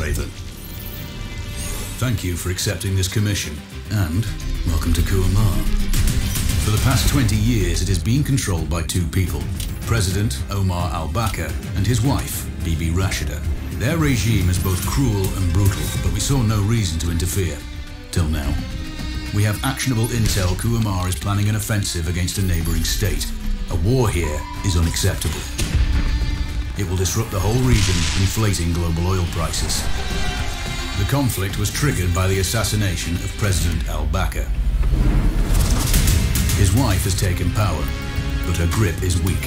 Raven. Thank you for accepting this commission, and welcome to Kuamar. For the past 20 years, it has been controlled by two people, President Omar al-Bakr and his wife, Bibi Rashida. Their regime is both cruel and brutal, but we saw no reason to interfere. Till now. We have actionable intel Kuamar is planning an offensive against a neighboring state. A war here is unacceptable. It will disrupt the whole region, inflating global oil prices. The conflict was triggered by the assassination of President al-Bakr. His wife has taken power, but her grip is weak.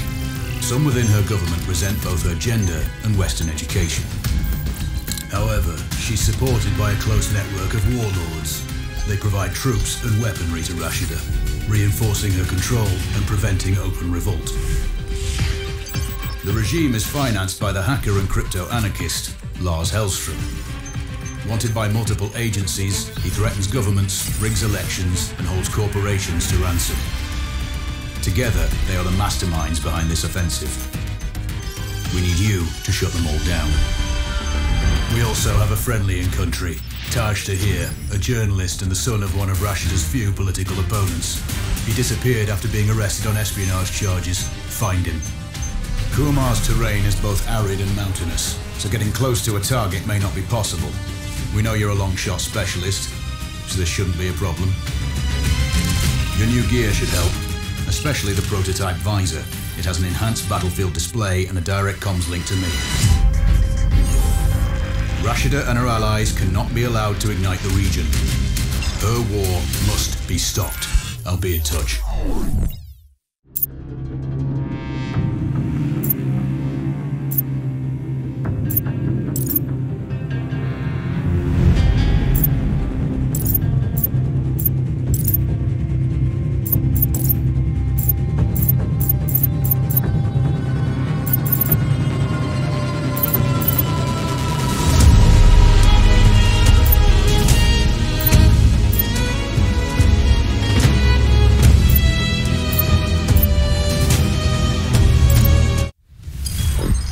Some within her government resent both her gender and Western education. However, she's supported by a close network of warlords. They provide troops and weaponry to Rashida, reinforcing her control and preventing open revolt. The regime is financed by the hacker and crypto-anarchist Lars Hellstrom. Wanted by multiple agencies, he threatens governments, rigs elections, and holds corporations to ransom. Together, they are the masterminds behind this offensive. We need you to shut them all down. We also have a friendly in country, Taj Tahir, a journalist and the son of one of Rashida's few political opponents. He disappeared after being arrested on espionage charges. Find him. Kuamar's terrain is both arid and mountainous, so getting close to a target may not be possible. We know you're a long-shot specialist, so this shouldn't be a problem. Your new gear should help, especially the prototype visor. It has an enhanced battlefield display and a direct comms link to me. Rashida and her allies cannot be allowed to ignite the region. Her war must be stopped. I'll be in touch.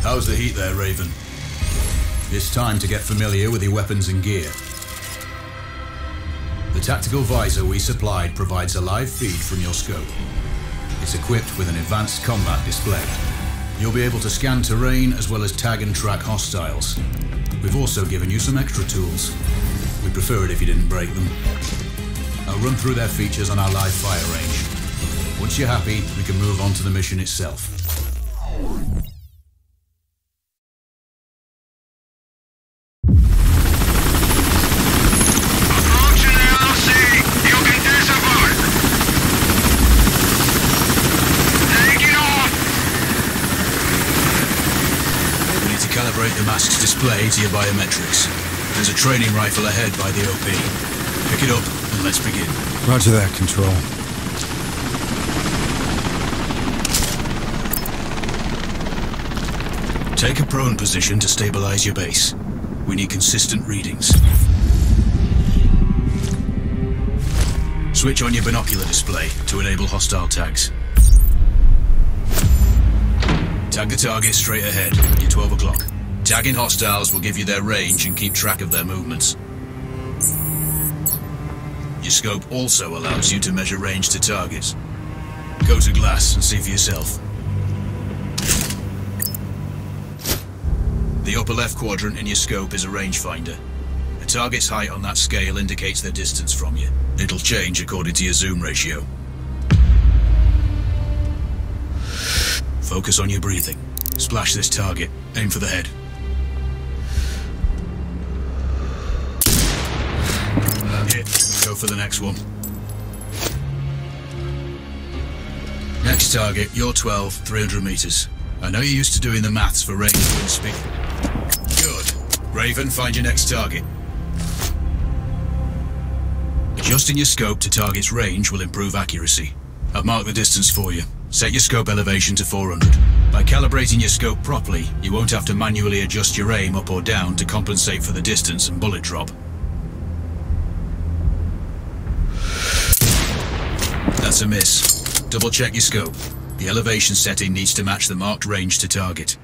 How's the heat there, Raven? It's time to get familiar with your weapons and gear. The tactical visor we supplied provides a live feed from your scope. It's equipped with an advanced combat display. You'll be able to scan terrain as well as tag and track hostiles. We've also given you some extra tools. We'd prefer it if you didn't break them. I'll run through their features on our live fire range. Once you're happy, we can move on to the mission itself. Calibrate the mask's display to your biometrics. There's a training rifle ahead by the OP. Pick it up and let's begin. Roger that, Control. Take a prone position to stabilize your base. We need consistent readings. Switch on your binocular display to enable hostile tags. Tag the target straight ahead, you're 12 o'clock. Tagging hostiles will give you their range and keep track of their movements. Your scope also allows you to measure range to targets. Go to glass and see for yourself. The upper left quadrant in your scope is a rangefinder. A target's height on that scale indicates their distance from you. It'll change according to your zoom ratio. Focus on your breathing. Splash this target. Aim for the head. Hit. Go for the next one. Next target, you're 12, 300 meters. I know you're used to doing the maths for range, wind speed. Good. Raven, find your next target. Adjusting your scope to target's range will improve accuracy. I've marked the distance for you. Set your scope elevation to 400. By calibrating your scope properly, you won't have to manually adjust your aim up or down to compensate for the distance and bullet drop. That's a miss. Double check your scope. The elevation setting needs to match the marked range to target.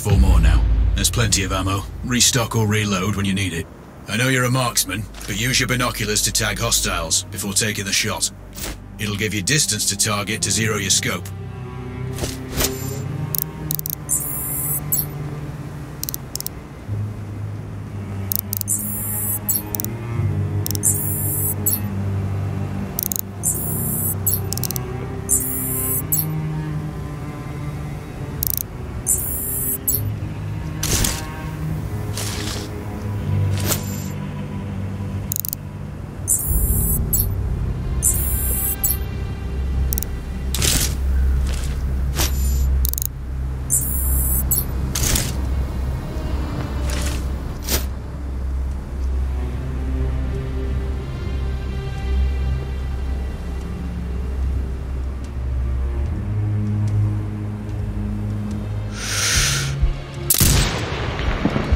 4 more now. There's plenty of ammo. Restock or reload when you need it. I know you're a marksman, but use your binoculars to tag hostiles before taking the shot. It'll give you distance to target to zero your scope.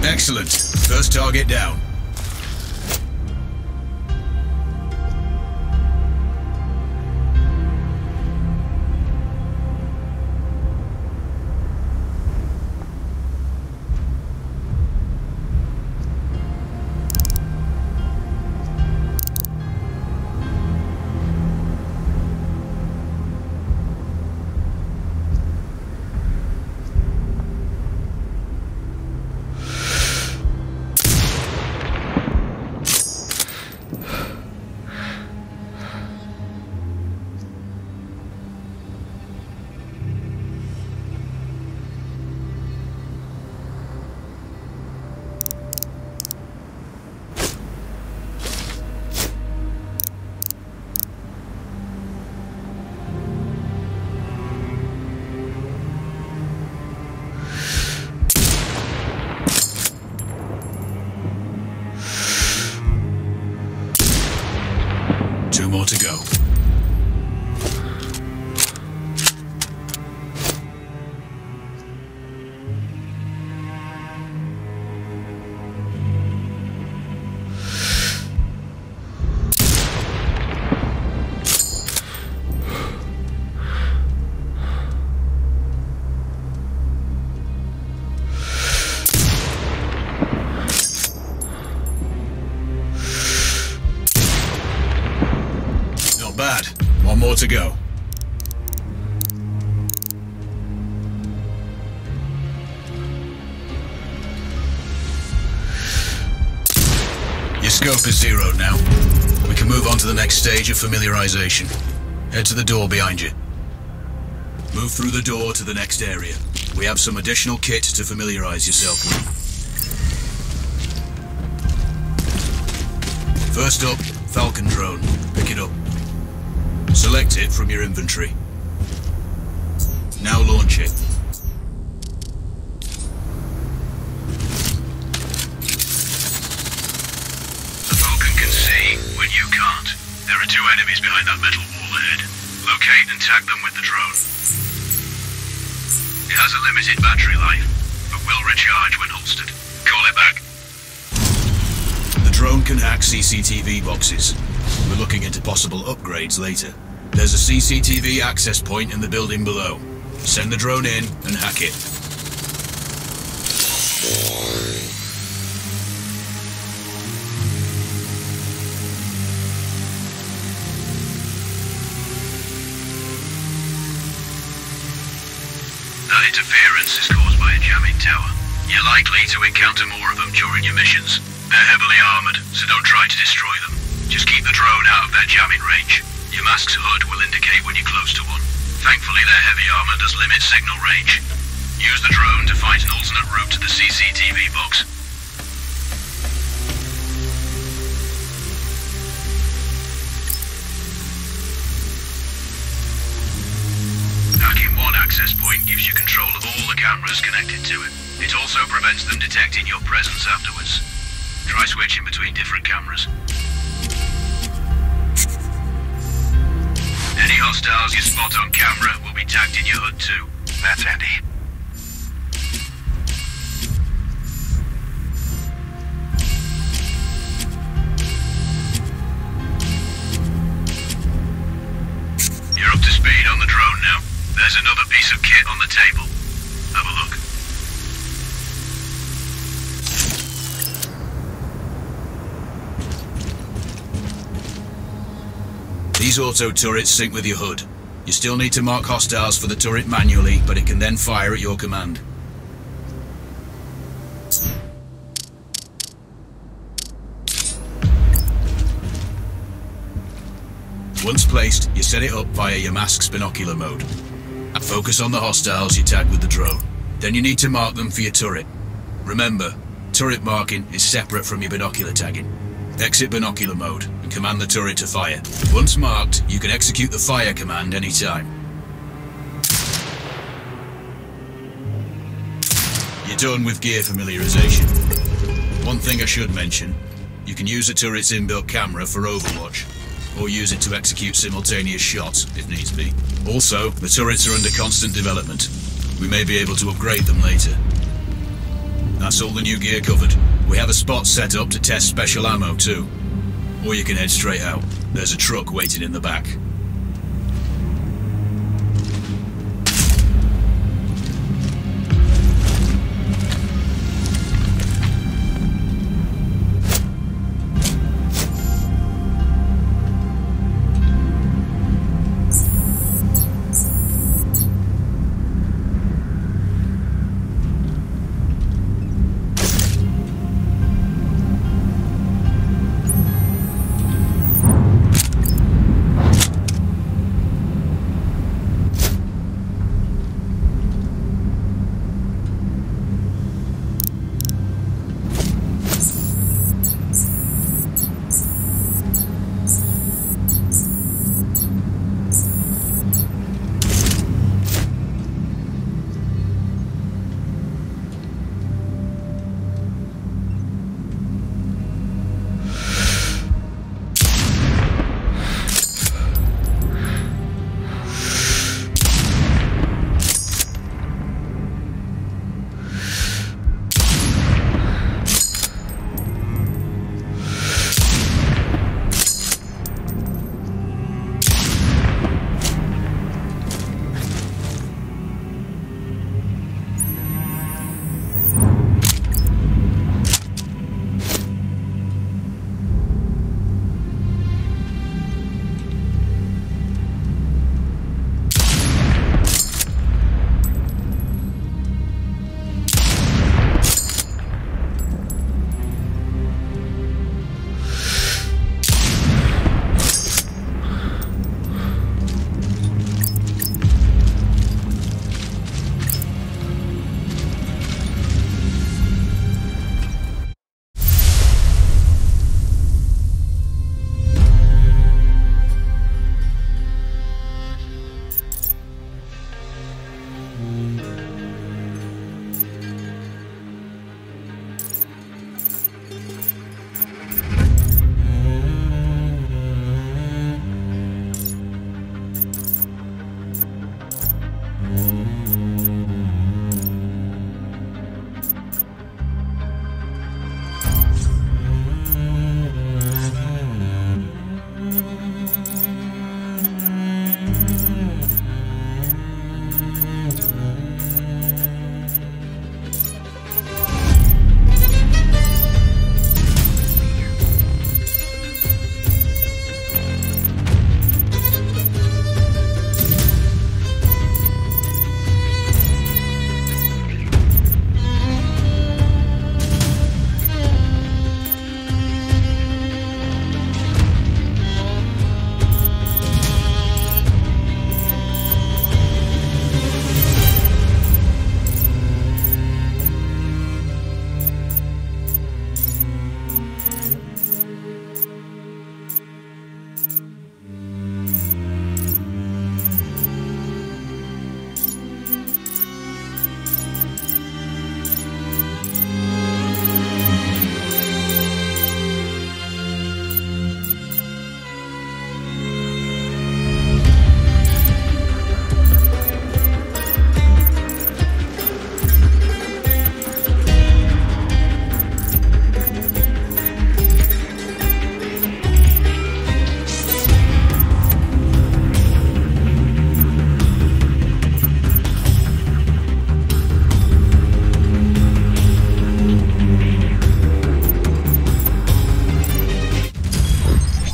Excellent. First target down. More to go. Bad. One more to go. Your scope is zeroed now. We can move on to the next stage of familiarization. Head to the door behind you. Move through the door to the next area. We have some additional kit to familiarize yourself with. First up, Falcon drone. Pick it up. Select it from your inventory. Now launch it. The Falcon can see when you can't. There are 2 enemies behind that metal wall ahead. Locate and tag them with the drone. It has a limited battery life, but will recharge when holstered. Call it back. The drone can hack CCTV boxes. We're looking into possible upgrades later. There's a CCTV access point in the building below. Send the drone in and hack it. That interference is caused by a jamming tower. You're likely to encounter more of them during your missions. They're heavily armored, so don't try to destroy them. Just keep the drone out of their jamming range. Your mask's hood will indicate when you're close to one. Thankfully, their heavy armor does limit signal range. Use the drone to find an alternate route to the CCTV box. Hacking one access point gives you control of all the cameras connected to it. It also prevents them detecting your presence afterwards. Try switching between different cameras. Any hostiles you spot on camera will be tagged in your HUD too. That's handy. You're up to speed on the drone now. There's another piece of kit on the table. Have a look. These auto turrets sync with your HUD. You still need to mark hostiles for the turret manually, but it can then fire at your command. Once placed, you set it up via your mask's binocular mode. And focus on the hostiles you tag with the drone. Then you need to mark them for your turret. Remember, turret marking is separate from your binocular tagging. Exit binocular mode and command the turret to fire. Once marked, you can execute the fire command anytime. You're done with gear familiarization. One thing I should mention, you can use the turret's inbuilt camera for overwatch, or use it to execute simultaneous shots, if needs be. Also, the turrets are under constant development. We may be able to upgrade them later. That's all the new gear covered. We have a spot set up to test special ammo too. Or you can head straight out. There's a truck waiting in the back.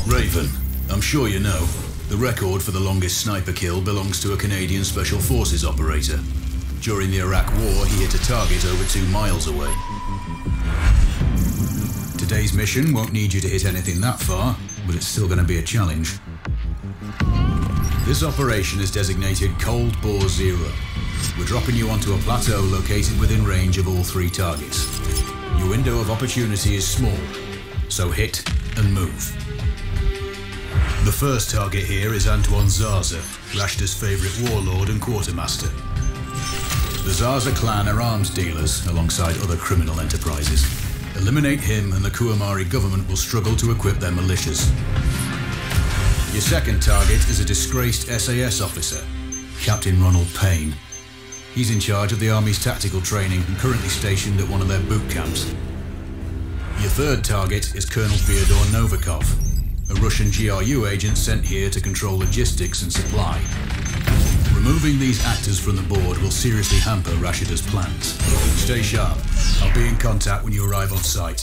Raven, I'm sure you know, The record for the longest sniper kill belongs to a Canadian Special Forces operator. During the Iraq War, he hit a target over 2 miles away. Today's mission won't need you to hit anything that far, but it's still going to be a challenge. This operation is designated Cold Bore Zero. We're dropping you onto a plateau located within range of all 3 targets. Your window of opportunity is small, so hit and move. The first target here is Antoine Zaza, Rashta's favourite warlord and quartermaster. The Zaza clan are arms dealers alongside other criminal enterprises. Eliminate him and the Kuamari government will struggle to equip their militias. Your second target is a disgraced SAS officer, Captain Ronald Payne. He's in charge of the Army's tactical training and currently stationed at one of their boot camps. Your third target is Colonel Fyodor Novikov, a Russian GRU agent sent here to control logistics and supply. Removing these actors from the board will seriously hamper Rashida's plans. Stay sharp. I'll be in contact when you arrive on site.